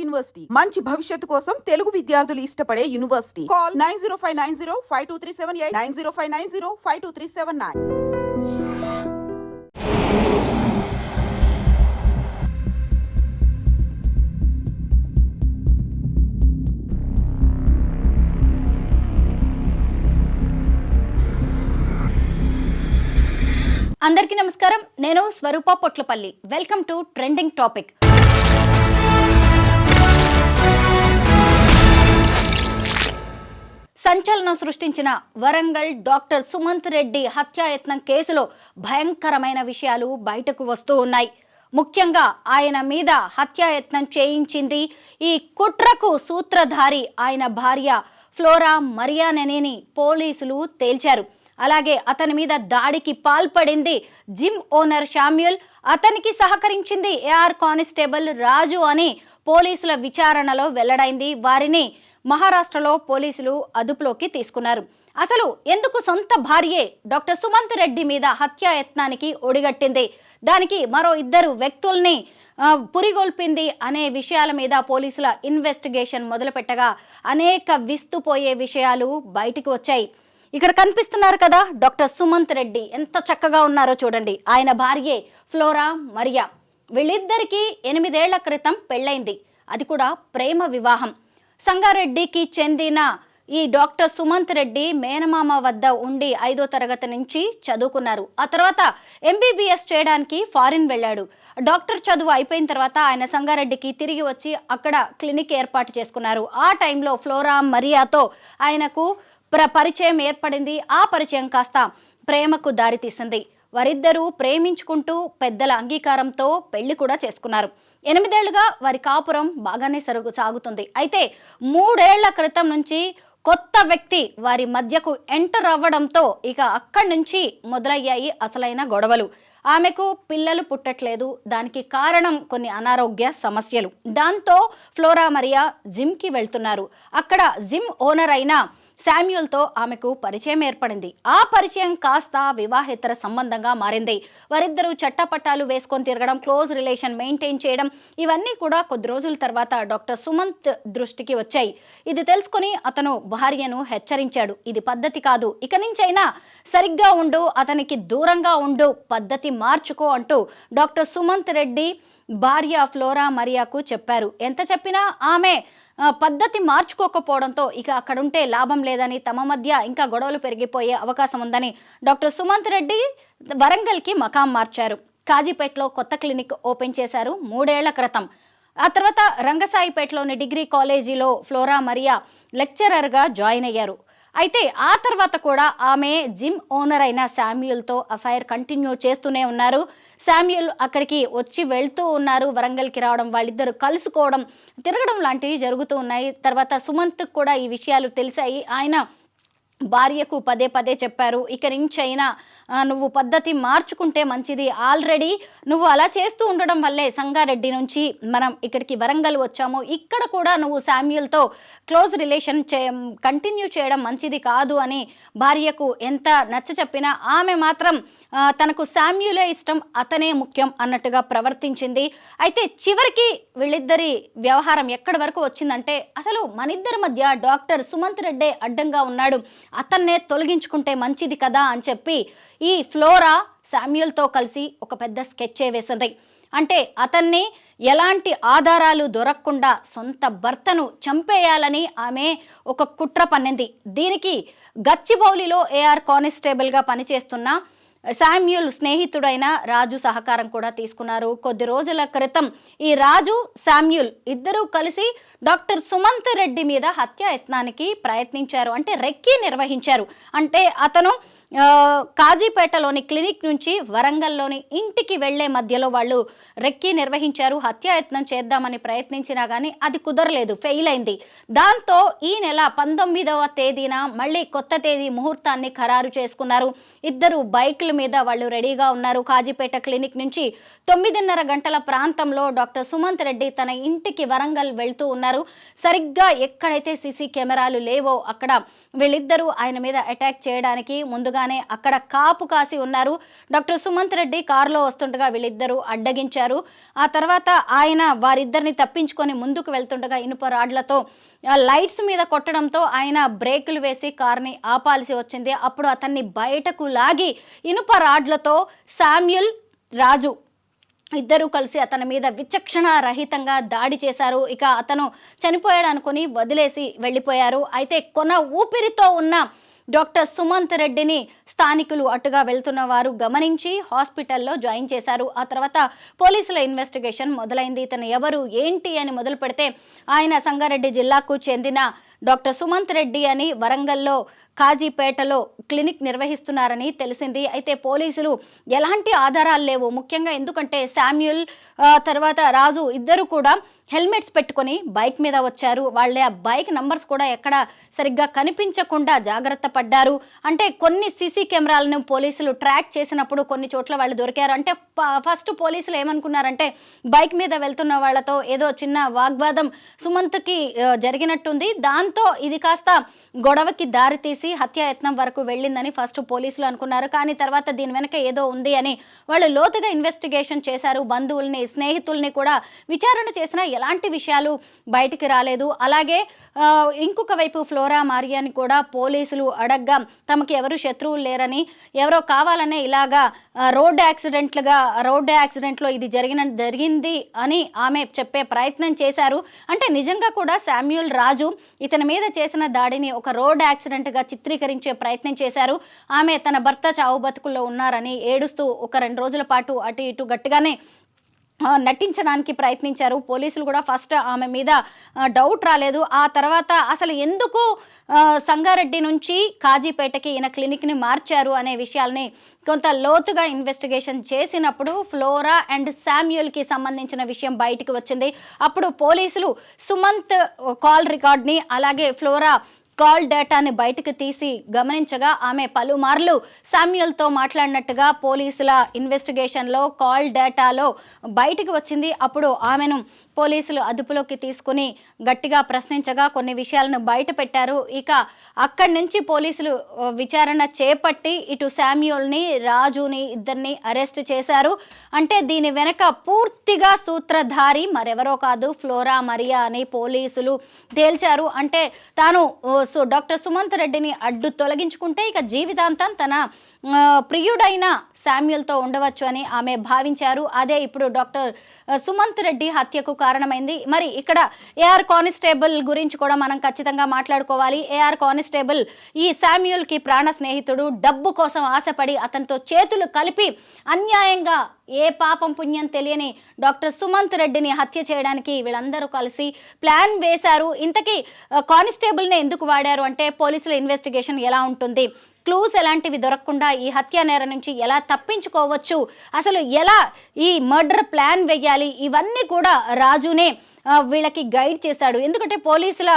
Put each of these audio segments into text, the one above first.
University మంచి భవిష్యత్తు కోసం తెలుగు విద్యార్థులు ఇష్టపడే యూనివర్సిటీ. కాల్ 9059052378 9059052379. అందరికీ నమస్కారం. నేను Swaroopa Potlapalli. Welcome to trending topic. సంచలనం సృష్టించిన వరంగల్ డాక్టర్ సుమంత్ రెడ్డి హత్యాయత్నం కేసులో భయంకరమైన విషయాలు బయటకు వస్తూ ఉన్నాయి. ముఖ్యంగా ఆయన మీద హత్యాయత్నం చేయించింది, ఈ కుట్రకు సూత్రధారి ఆయన భార్య ఫ్లోరా మరియానెని పోలీసులు తేల్చారు. అలాగే అతని మీద దాడికి పాల్పడింది జిమ్ ఓనర్ శామ్యూల్, అతనికి సహకరించింది ఏఆర్ కానిస్టేబుల్ రాజు అని పోలీసుల విచారణలో వెల్లడైంది. వారిని మహారాష్ట్రలో పోలీసులు అదుపులోకి తీసుకున్నారు. అసలు ఎందుకు సొంత భార్యే డాక్టర్ సుమంత్ రెడ్డి మీద హత్యాయత్నానికి ఒడిగట్టింది, దానికి మరో ఇద్దరు వ్యక్తుల్ని పురిగొల్పింది అనే విషయాల మీద పోలీసుల ఇన్వెస్టిగేషన్ మొదలుపెట్టగా అనేక విస్తుపోయే విషయాలు బయటికి వచ్చాయి. ఇక్కడ కనిపిస్తున్నారు కదా డాక్టర్ సుమంత్ రెడ్డి, ఎంత చక్కగా ఉన్నారో చూడండి. ఆయన భార్యే ఫ్లోరా మరియా. వీళ్ళిద్దరికీ 8 ఏళ్ల క్రితం పెళ్ళైంది, అది కూడా ప్రేమ వివాహం. సంగారెడ్డికి చెందిన ఈ డాక్టర్ సుమంత్ రెడ్డి మేనమామ వద్ద ఉండి 5వ తరగతి నుంచి చదువుకున్నారు. ఆ తర్వాత MBBS చేయడానికి ఫారిన్ వెళ్ళాడు. డాక్టర్ చదువు అయిపోయిన తర్వాత ఆయన సంగారెడ్డికి తిరిగి వచ్చి అక్కడ క్లినిక్ ఏర్పాటు చేసుకున్నారు. ఆ టైంలో ఫ్లోరా మరియాతో ఆయనకు పరిచయం ఏర్పడింది. ఆ పరిచయం కాస్త ప్రేమకు దారితీసింది. వారిద్దరూ ప్రేమించుకుంటూ పెద్దల అంగీకారంతో పెళ్లి కూడా చేసుకున్నారు. 8 ఏళ్లుగా వారి కాపురం బాగానే సాగుతుంది. అయితే 3 ఏళ్ల క్రితం నుంచి కొత్త వ్యక్తి వారి మధ్యకు ఎంటర్ అవ్వడంతో ఇక అక్కడి నుంచి మొదలయ్యాయి అసలైన గొడవలు. ఆమెకు పిల్లలు పుట్టట్లేదు, దానికి కారణం కొన్ని అనారోగ్య సమస్యలు. దాంతో ఫ్లోరా మరియా జిమ్కి వెళ్తున్నారు. అక్కడ జిమ్ ఓనర్ అయిన శామ్యూల్తో ఆమెకు పరిచయం ఏర్పడింది. ఆ పరిచయం కాస్త వివాహేతర సంబంధంగా మారింది. వారిద్దరూ చట్టపట్టాలు వేసుకొని తిరగడం, క్లోజ్ రిలేషన్ మెయింటైన్ చేయడం, ఇవన్నీ కూడా కొద్ది రోజుల తర్వాత డాక్టర్ సుమంత్ దృష్టికి వచ్చాయి. ఇది తెలుసుకుని అతను భార్యను హెచ్చరించాడు, ఇది పద్ధతి కాదు, ఇక నుంచైనా సరిగ్గా ఉండు, అతనికి దూరంగా ఉండు, పద్ధతి మార్చుకో అంటూ డాక్టర్ సుమంత్ రెడ్డి భార్య ఫ్లోరా మరియాకు చెప్పారు. ఎంత చెప్పినా ఆమె పద్ధతి మార్చుకోకపోవడంతో ఇక అక్కడుంటే లాభం లేదని, తమ మధ్య ఇంకా గొడవలు పెరిగిపోయే అవకాశం ఉందని డాక్టర్ సుమంత్ రెడ్డి వరంగల్కి మకాం మార్చారు. కాజీపేటలో కొత్త క్లినిక్ ఓపెన్ చేశారు 3 ఏళ్ల క్రితం. ఆ తర్వాత రంగసాయిపేటలోని డిగ్రీ కాలేజీలో ఫ్లోరా మరియా లెక్చరర్గా జాయిన్ అయ్యారు. అయితే ఆ తర్వాత కూడా ఆమె జిమ్ ఓనర్ అయిన శామ్యూల్తో అఫైర్ కంటిన్యూ చేస్తూనే ఉన్నారు. శామ్యూల్ అక్కడికి వచ్చి వెళ్తూ ఉన్నారు, వరంగల్కి రావడం, వాళ్ళిద్దరు కలుసుకోవడం, తిరగడం లాంటివి జరుగుతూ ఉన్నాయి. తర్వాత సుమంత్కి కూడా ఈ విషయాలు తెలిసాయి. ఆయన భార్యకు పదే పదే చెప్పారు, ఇక నుంచి అయినా నువ్వు పద్ధతి మార్చుకుంటే మంచిది, ఆల్రెడీ నువ్వు అలా చేస్తూ ఉండడం వల్లే సంగారెడ్డి నుంచి మనం ఇక్కడికి వరంగల్ వచ్చాము, ఇక్కడ కూడా నువ్వు శామ్యూల్తో క్లోజ్ రిలేషన్ కంటిన్యూ చేయడం మంచిది కాదు అని భార్యకు ఎంత నచ్చ చెప్పినా ఆమె మాత్రం తనకు శామ్యూలే ఇష్టం, అతనే ముఖ్యం అన్నట్టుగా ప్రవర్తించింది. అయితే చివరికి వీళ్ళిద్దరి వ్యవహారం ఎక్కడి వరకు వచ్చిందంటే, అసలు మనిద్దరి మధ్య డాక్టర్ సుమంత్ రెడ్డే అడ్డంగా ఉన్నాడు, అతన్నే తొలగించుకుంటే మంచిది కదా అని చెప్పి ఈ ఫ్లోరా శామ్యూల్తో కలిసి ఒక పెద్ద స్కెచ్చే వేసింది. అంటే అతన్ని ఎలాంటి ఆధారాలు దొరకకుండా సొంత భర్తను చంపేయాలని ఆమె ఒక కుట్ర పన్నింది. దీనికి గచ్చిబౌలిలో ఏఆర్ కానిస్టేబుల్గా పనిచేస్తున్న శామ్యూల్ స్నేహితుడైన రాజు సహకారం కూడా తీసుకున్నారు. కొద్ది రోజుల క్రితం ఈ రాజు, శామ్యూల్ ఇద్దరూ కలిసి డాక్టర్ సుమంత్ రెడ్డి మీద హత్యాయత్నానికి ప్రయత్నించారు. అంటే రెక్కీ నిర్వహించారు. అంటే అతను కాజీపేటలోని క్లినిక్ నుంచి వరంగల్లోని ఇంటికి వెళ్లే మధ్యలో వాళ్ళు రెక్కీ నిర్వహించారు. హత్యాయత్నం చేద్దామని ప్రయత్నించినా కానీ అది కుదరలేదు, ఫెయిల్ అయింది. దాంతో ఈ నెల 19వ తేదీన మళ్ళీ కొత్త తేదీ ముహూర్తాన్ని ఖరారు చేసుకున్నారు. ఇద్దరు బైక్ల మీద వాళ్ళు రెడీగా ఉన్నారు. కాజీపేట క్లినిక్ నుంచి 9:30 గంటల ప్రాంతంలో డాక్టర్ సుమంత్ రెడ్డి తన ఇంటికి వరంగల్ వెళ్తూ ఉన్నారు. సరిగ్గా ఎక్కడైతే సీసీ కెమెరాలు లేవో అక్కడ వీళ్ళిద్దరూ ఆయన మీద అటాక్ చేయడానికి ముందుగా ముందుగానే అక్కడ కాపు కాసి ఉన్నారు. డాక్టర్ సుమంత్ రెడ్డి కారులో వస్తుండగా వీళ్ళిద్దరూ అడ్డగించారు. ఆ తర్వాత ఆయన వారిద్దరిని తప్పించుకొని ముందుకు వెళ్తుండగా ఇనుప రాడ్లతో లైట్స్ మీద కొట్టడంతో ఆయన బ్రేకులు వేసి కార్ని ఆపాల్సి వచ్చింది. అప్పుడు అతన్ని బయటకు లాగి ఇనుప రాడ్లతో శామ్యూల్, రాజు ఇద్దరూ కలిసి అతని మీద విచక్షణ రహితంగా దాడి చేశారు. ఇక అతను చనిపోయాడు అనుకుని వదిలేసి వెళ్ళిపోయారు. అయితే కొన ఊపిరితో ఉన్న డాక్టర్ సుమంత్ రెడ్డిని స్థానికులు అటుగా వెళ్తున్న వారు గమనించి హాస్పిటల్లో జాయిన్ చేశారు. ఆ తర్వాత పోలీసుల ఇన్వెస్టిగేషన్ మొదలైంది. ఇతను ఎవరు ఏంటి అని మొదలు పెడితే ఆయన సంగారెడ్డి జిల్లాకు చెందిన డాక్టర్ సుమంత్ రెడ్డి అని వరంగల్లో కాజీపేటలో క్లినిక్ నిర్వహిస్తున్నారని తెలిసింది. అయితే పోలీసులు ఎలాంటి ఆధారాలు లేవు, ముఖ్యంగా ఎందుకంటే శామ్యూల్ తర్వాత రాజు ఇద్దరు కూడా హెల్మెట్స్ పెట్టుకొని బైక్ మీద వచ్చారు. వాళ్ళ బైక్ నంబర్స్ కూడా ఎక్కడ సరిగ్గా కనిపించకుండా జాగ్రత్త పడ్డారు. అంటే కొన్ని సీసీ కెమెరాలను పోలీసులు ట్రాక్ చేసినప్పుడు కొన్ని చోట్ల వాళ్ళు దొరికారు. అంటే ఫస్ట్ పోలీసులు ఏమనుకున్నారంటే బైక్ మీద వెళ్తున్న వాళ్ళతో ఏదో చిన్న వాగ్వాదం సుమంత్కి జరిగినట్టుంది, దాంతో ఇది కాస్త గొడవకి దారితీసి హత్యాయత్నం వరకు వెళ్ళిందని ఫస్ట్ పోలీసులు అనుకున్నారు. కానీ తర్వాత దీని వెనక ఏదో ఉంది అని వాళ్ళు లోతుగా ఇన్వెస్టిగేషన్ చేశారు. బంధువుల్ని, స్నేహితుల్ని కూడా విచారణ చేసినా ఎలాంటి విషయాలు బయటికి రాలేదు. అలాగే ఇంకొక వైపు ఫ్లోరా మారియాని కూడా పోలీసులు అడగ్గా తమకు ఎవరు శత్రువులు లేరని, ఎవరో కావాలనే ఇలాగా రోడ్డు యాక్సిడెంట్లో ఇది జరిగింది అని ఆమె చెప్పే ప్రయత్నం చేశారు. అంటే నిజంగా కూడా శామ్యూల్, రాజు ఇతని మీద చేసిన దాడిని ఒక రోడ్ యాక్సిడెంట్గా చిత్రీకరించే ప్రయత్నం చేశారు. ఆమె తన భర్త చావు బతుకుల్లో ఉన్నారని ఏడుస్తూ ఒక 2 రోజుల పాటు అటు ఇటు గట్టిగానే నటించడానికి ప్రయత్నించారు. పోలీసులు కూడా ఫస్ట్ ఆమె మీద డౌట్ రాలేదు. ఆ తర్వాత అసలు ఎందుకు సంగారెడ్డి నుంచి కాజీపేటకి ఈయన క్లినిక్ని మార్చారు అనే విషయాల్ని కొంత లోతుగా ఇన్వెస్టిగేషన్ చేసినప్పుడు ఫ్లోరా అండ్ శామ్యూల్కి సంబంధించిన విషయం బయటికి వచ్చింది. అప్పుడు పోలీసులు సుమంత్ కాల్ రికార్డ్ని అలాగే ఫ్లోరా కాల్ డేటాని బయటకు తీసి గమనించగా ఆమె పలుమార్లు శామ్యూల్తో మాట్లాడినట్టుగా పోలీసుల ఇన్వెస్టిగేషన్లో కాల్ డేటాలో బయటకు వచ్చింది. అప్పుడు ఆమెను పోలీసులు అదుపులోకి తీసుకుని గట్టిగా ప్రశ్నించగా కొన్ని విషయాలను బయట పెట్టారు. ఇక అక్కడి నుంచి పోలీసులు విచారణ చేపట్టి ఇటు శామ్యూల్ని, రాజుని ఇద్దరిని అరెస్ట్ చేశారు. అంటే దీని వెనక పూర్తిగా సూత్రధారి మరెవరో కాదు, ఫ్లోరా మరియా అని పోలీసులు తేల్చారు. అంటే తాను డాక్టర్ సుమంత్ రెడ్డిని అడ్డు తొలగించుకుంటే ఇక జీవితాంతం తన ప్రియుడైన శామ్యూల్తో ఉండవచ్చు అని ఆమె భావించారు. అదే ఇప్పుడు డాక్టర్ సుమంత్ రెడ్డి హత్యకు కారణమైంది. మరి ఇక్కడ ఏఆర్ కానిస్టేబుల్ గురించి కూడా మనం ఖచ్చితంగా మాట్లాడుకోవాలి. ఏఆర్ కానిస్టేబుల్ ఈ శామ్యూల్కి ప్రాణ స్నేహితుడు. డబ్బు కోసం ఆశపడి అతనితో చేతులు కలిపి అన్యాయంగా ఏ పాపం పుణ్యం తెలియని డాక్టర్ సుమంత్ రెడ్డిని హత్య చేయడానికి వీళ్ళందరూ కలిసి ప్లాన్ వేశారు. ఇంతకీ కానిస్టేబుల్ని ఎందుకు వాడారు అంటే పోలీసుల ఇన్వెస్టిగేషన్ ఎలా ఉంటుంది, క్లూస్ ఎలాంటివి దొరకకుండా ఈ హత్య నేరం నుంచి ఎలా తప్పించుకోవచ్చు, అసలు ఎలా ఈ మర్డర్ ప్లాన్ వేయాలి, ఇవన్నీ కూడా రాజునే వీళ్ళకి గైడ్ చేశాడు. ఎందుకంటే పోలీసుల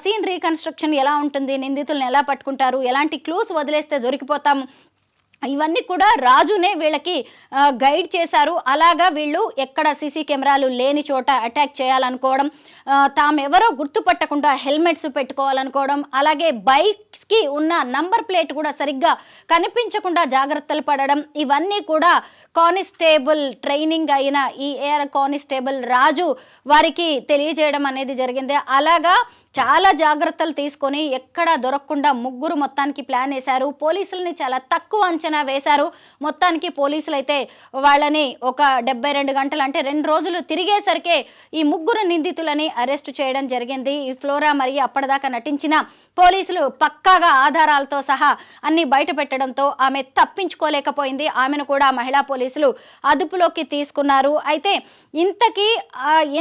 సీన్ రీకన్స్ట్రక్షన్ ఎలా ఉంటుంది, నిందితులను ఎలా పట్టుకుంటారు, ఎలాంటి క్లూస్ వదిలేస్తే దొరికిపోతాం, ఇవన్నీ కూడా రాజునే వీళ్ళకి గైడ్ చేశారు. అలాగా వీళ్ళు ఎక్కడ సీసీ కెమెరాలు లేని చోట అటాక్ చేయాలనుకోవడం, తామెవరో గుర్తుపట్టకుండా హెల్మెట్స్ పెట్టుకోవాలనుకోవడం, అలాగే బైక్స్కి ఉన్న నంబర్ ప్లేట్ కూడా సరిగ్గా కనిపించకుండా జాగ్రత్తలు పడడం, ఇవన్నీ కూడా కానిస్టేబుల్ ట్రైనింగ్ అయిన ఈ ఏఆర్ కానిస్టేబుల్ రాజు వారికి తెలియజేయడం అనేది జరిగింది. అలాగా చాలా జాగ్రత్తలు తీసుకొని ఎక్కడా దొరకకుండా ముగ్గురు మొత్తానికి ప్లాన్ వేశారు. పోలీసులని చాలా తక్కువ అంచనా వేశారు. మొత్తానికి పోలీసులు అయితే వాళ్ళని ఒక 72 గంటలు అంటే 2 రోజులు తిరిగేసరికే ఈ ముగ్గురు నిందితులని అరెస్ట్ చేయడం జరిగింది. ఈ ఫ్లోరా మరియు అప్పటిదాకా నటించిన పోలీసులు పక్కాగా ఆధారాలతో సహా అన్ని బయట పెట్టడంతో ఆమె తప్పించుకోలేకపోయింది. ఆమెను కూడా మహిళా పోలీసులు అదుపులోకి తీసుకున్నారు. అయితే ఇంతకీ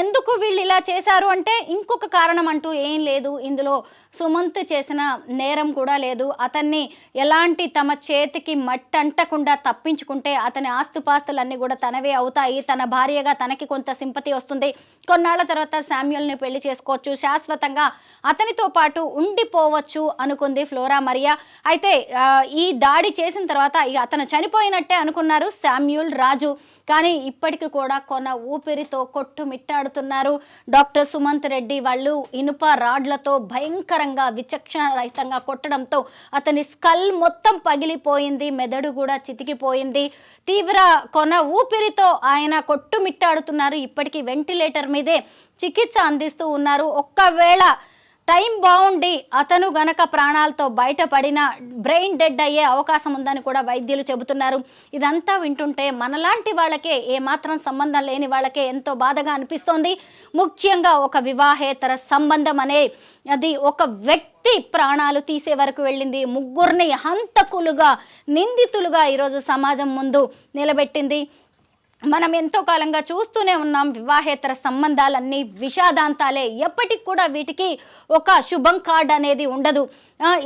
ఎందుకు వీళ్ళు ఇలా చేశారు అంటే ఇంకొక కారణం అంటూ ఏం లేదు. ఇందులో సుమంత్ చేసిన నేరం కూడా లేదు. అతన్ని ఎలాంటి తమ చేతికి మట్టి మట్టి అంటకుండా తప్పించుకుంటే అతని ఆస్తుపాస్తులన్నీ కూడా తనవే అవుతాయి, తన భార్యగా తనకి కొంత సింపతి వస్తుంది, కొన్నాళ్ల తర్వాత శామ్యూల్ని పెళ్లి చేసుకోవచ్చు, శాశ్వతంగా అతనితో పాటు ఉండిపోవచ్చు అనుకుంది ఫ్లోరా మరియా. అయితే ఈ దాడి చేసిన తర్వాత అతను చనిపోయినట్టే అనుకున్నారు శామ్యూల్ రాజు. కానీ ఇప్పటికి కూడా కొన ఊపిరితో కొట్టుమిట్టాడుతున్నారు. డాక్టర్ సుమంత్ రెడ్డి వాళ్ళు ఇనుప రాడ్లతో భయంకరంగా విచక్షణ రహితంగా కొట్టడంతో అతని స్కల్ మొత్తం పగిలిపోయింది, మెదడు కూడా చితికిపోయింది. తీవ్ర కొన ఊపిరితో ఆయన కొట్టుమిట్టాడుతున్నారు. ఇప్పటికీ వెంటిలేటర్ మీదే చికిత్స అందిస్తూ ఉన్నారు. ఒక్కవేళ టైం బాగుండి అతను గనక ప్రాణాలతో బయటపడిన బ్రెయిన్ డెడ్ అయ్యే అవకాశం ఉందని కూడా వైద్యులు చెబుతున్నారు. ఇదంతా వింటుంటే మనలాంటి వాళ్ళకే, ఏమాత్రం సంబంధం లేని వాళ్ళకే ఎంతో బాధగా అనిపిస్తోంది. ముఖ్యంగా ఒక వివాహేతర సంబంధం అనే అది ఒక వ్యక్తి ప్రాణాలు తీసే వరకు వెళ్ళింది. ముగ్గురిని హంతకులుగా, నిందితులుగా ఈరోజు సమాజం ముందు నిలబెట్టింది. మనం ఎంతో కాలంగా చూస్తూనే ఉన్నాం, వివాహేతర సంబంధాలన్నీ విషాదాంతాలే. ఎప్పటికి కూడా వీటికి ఒక శుభం కార్డ్ అనేది ఉండదు.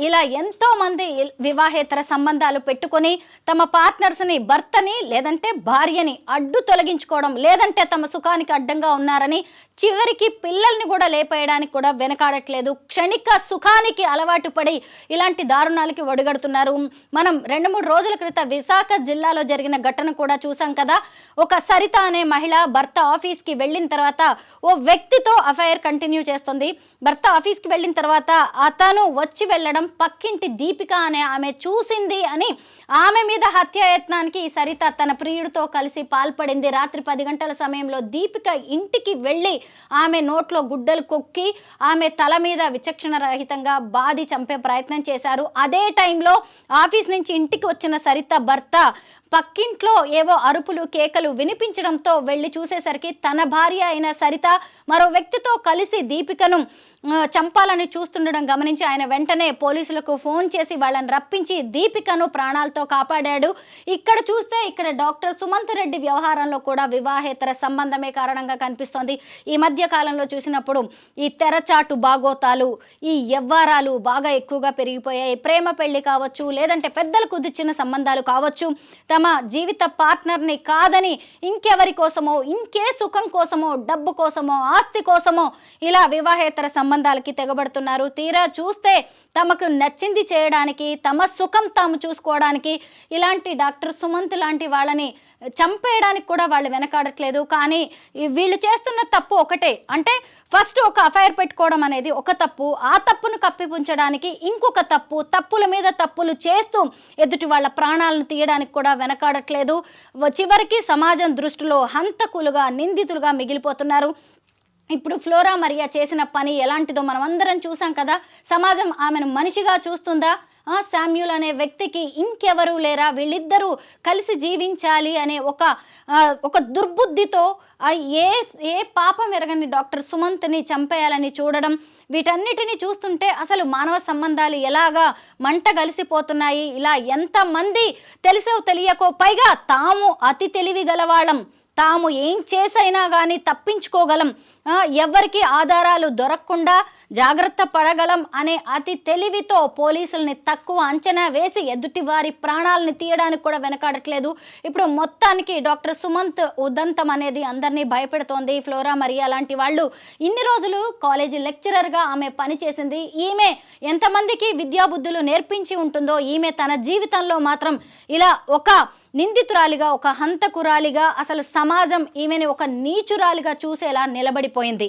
ఇలా ఎంతో మంది వివాహేతర సంబంధాలు పెట్టుకొని తమ పార్ట్నర్స్ని, భర్తని లేదంటే భార్యని అడ్డు తొలగించుకోవడం, లేదంటే తమ సుఖానికి అడ్డంగా ఉన్నారని చివరికి పిల్లల్ని కూడా లేపేయడానికి కూడా వెనకాడట్లేదు. క్షణిక సుఖానికి అలవాటు పడి ఇలాంటి దారుణాలకి ఒడిగడుతున్నారు. మనం 2-3 రోజుల క్రితం విశాఖ జిల్లాలో జరిగిన ఘటన కూడా చూసాం కదా. ఒక సరిత అనే మహిళ భర్త ఆఫీస్కి వెళ్ళిన తర్వాత ఓ వ్యక్తితో అఫైర్ కంటిన్యూ చేస్తుంది. భర్త ఆఫీస్కి వెళ్ళిన తర్వాత అతను వచ్చి వెళ్ళడం పక్కింటి దీపిక అనే ఆమె చూసింది అని ఆమె మీద హత్యాయత్నానికి ఈ సరిత తన ప్రియుడితో కలిసి పాల్పడింది. రాత్రి 10 గంటల సమయంలో దీపిక ఇంటికి వెళ్ళి ఆమె నోట్లో గుడ్డలు కొక్కి ఆమె తల మీద విచక్షణ రహితంగా బాది చంపే ప్రయత్నం చేశారు. అదే టైంలో ఆఫీస్ నుంచి ఇంటికి వచ్చిన సరిత భర్త పక్కింట్లో ఏవో అరుపులు, కేకలు వినిపించడంతో వెళ్ళి చూసేసరికి తన భార్య అయిన సరిత మరో వ్యక్తితో కలిసి దీపికను చంపాలని చూస్తుండడం గమనించి ఆయన వెంటనే పోలీసులకు ఫోన్ చేసి వాళ్ళని రప్పించి దీపికను ప్రాణాలతో కాపాడాడు. ఇక్కడ చూస్తే ఇక్కడ డాక్టర్ సుమంత్ రెడ్డి వ్యవహారంలో కూడా వివాహేతర సంబంధమే కారణంగా కనిపిస్తోంది. ఈ మధ్య కాలంలో చూసినప్పుడు ఈ తెరచాటు బాగోతాలు, ఈ యవ్వారాలు బాగా ఎక్కువగా పెరిగిపోయాయి. ప్రేమ పెళ్లి కావచ్చు, లేదంటే పెద్దలు కుదిర్చిన సంబంధాలు కావచ్చు, తమ జీవిత పార్ట్నర్ని కాదని ఇంకెవరి కోసమో, ఇంకే సుఖం కోసమో, డబ్బు కోసమో, ఆస్తి కోసమో ఇలా వివాహేతర సంబంధాలకి తెగబడుతున్నారు. తీరా చూస్తే తమకు నచ్చింది చేయడానికి, తమ సుఖం తాము చూసుకోవడానికి ఇలాంటి డాక్టర్ సుమంత్ లాంటి వాళ్ళని చంపేయడానికి కూడా వాళ్ళు వెనకాడట్లేదు. కానీ వీళ్ళు చేస్తున్న తప్పు ఒకటే, అంటే ఫస్ట్ ఒక అఫైర్ పెట్టుకోవడం అనేది ఒక తప్పు, ఆ తప్పును కప్పిపుంచడానికి ఇంకొక తప్పు, తప్పుల మీద తప్పులు చేస్తూ ఎదుటి వాళ్ళ ప్రాణాలను తీయడానికి కూడా వెనకాడట్లేదు. చివరికి సమాజం దృష్టిలో హంతకులుగా, నిందితులుగా మిగిలిపోతున్నారు. ఇప్పుడు ఫ్లోరా మరియా చేసిన పని ఎలాంటిదో మనం అందరం చూసాం కదా. సమాజం ఆమెను మనిషిగా చూస్తుందా? శామ్యూల్ అనే వ్యక్తికి ఇంకెవరూ లేరా, వీళ్ళిద్దరూ కలిసి జీవించాలి అనే ఒక దుర్బుద్ధితో ఏ పాపం ఎరగని డాక్టర్ సుమంత్ని చంపేయాలని చూడడం, వీటన్నిటిని చూస్తుంటే అసలు మానవ సంబంధాలు ఎలాగా మంట కలిసిపోతున్నాయి. ఇలా ఎంతమంది తెలిసో తెలియకో, పైగా తాము అతి తెలివి గలవాళ్ళం, తాము ఏం చేసైనా కానీ తప్పించుకోగలం, ఎవరికి ఆధారాలు దొరకకుండా జాగ్రత్త పడగలం అనే అతి తెలివితో పోలీసుల్ని తక్కువ అంచనా వేసి ఎదుటి వారి ప్రాణాలని తీయడానికి కూడా వెనకాడట్లేదు. ఇప్పుడు మొత్తానికి డాక్టర్ సుమంత్ ఉదంతం అనేది అందరినీ భయపెడుతోంది. ఫ్లోరా మరియా లాంటి వాళ్ళు ఇన్ని రోజులు కాలేజీ లెక్చరర్గా ఆమె పనిచేసింది. ఈమె ఎంతమందికి విద్యాబుద్ధులు నేర్పించి ఉంటుందో, ఈమె తన జీవితంలో మాత్రం ఇలా ఒక నిందితురాలిగా, ఒక హంతకురాలిగా, అసలు సమాజం ఈమెని ఒక నీచురాలిగా చూసేలా నిలబడిపోయింది.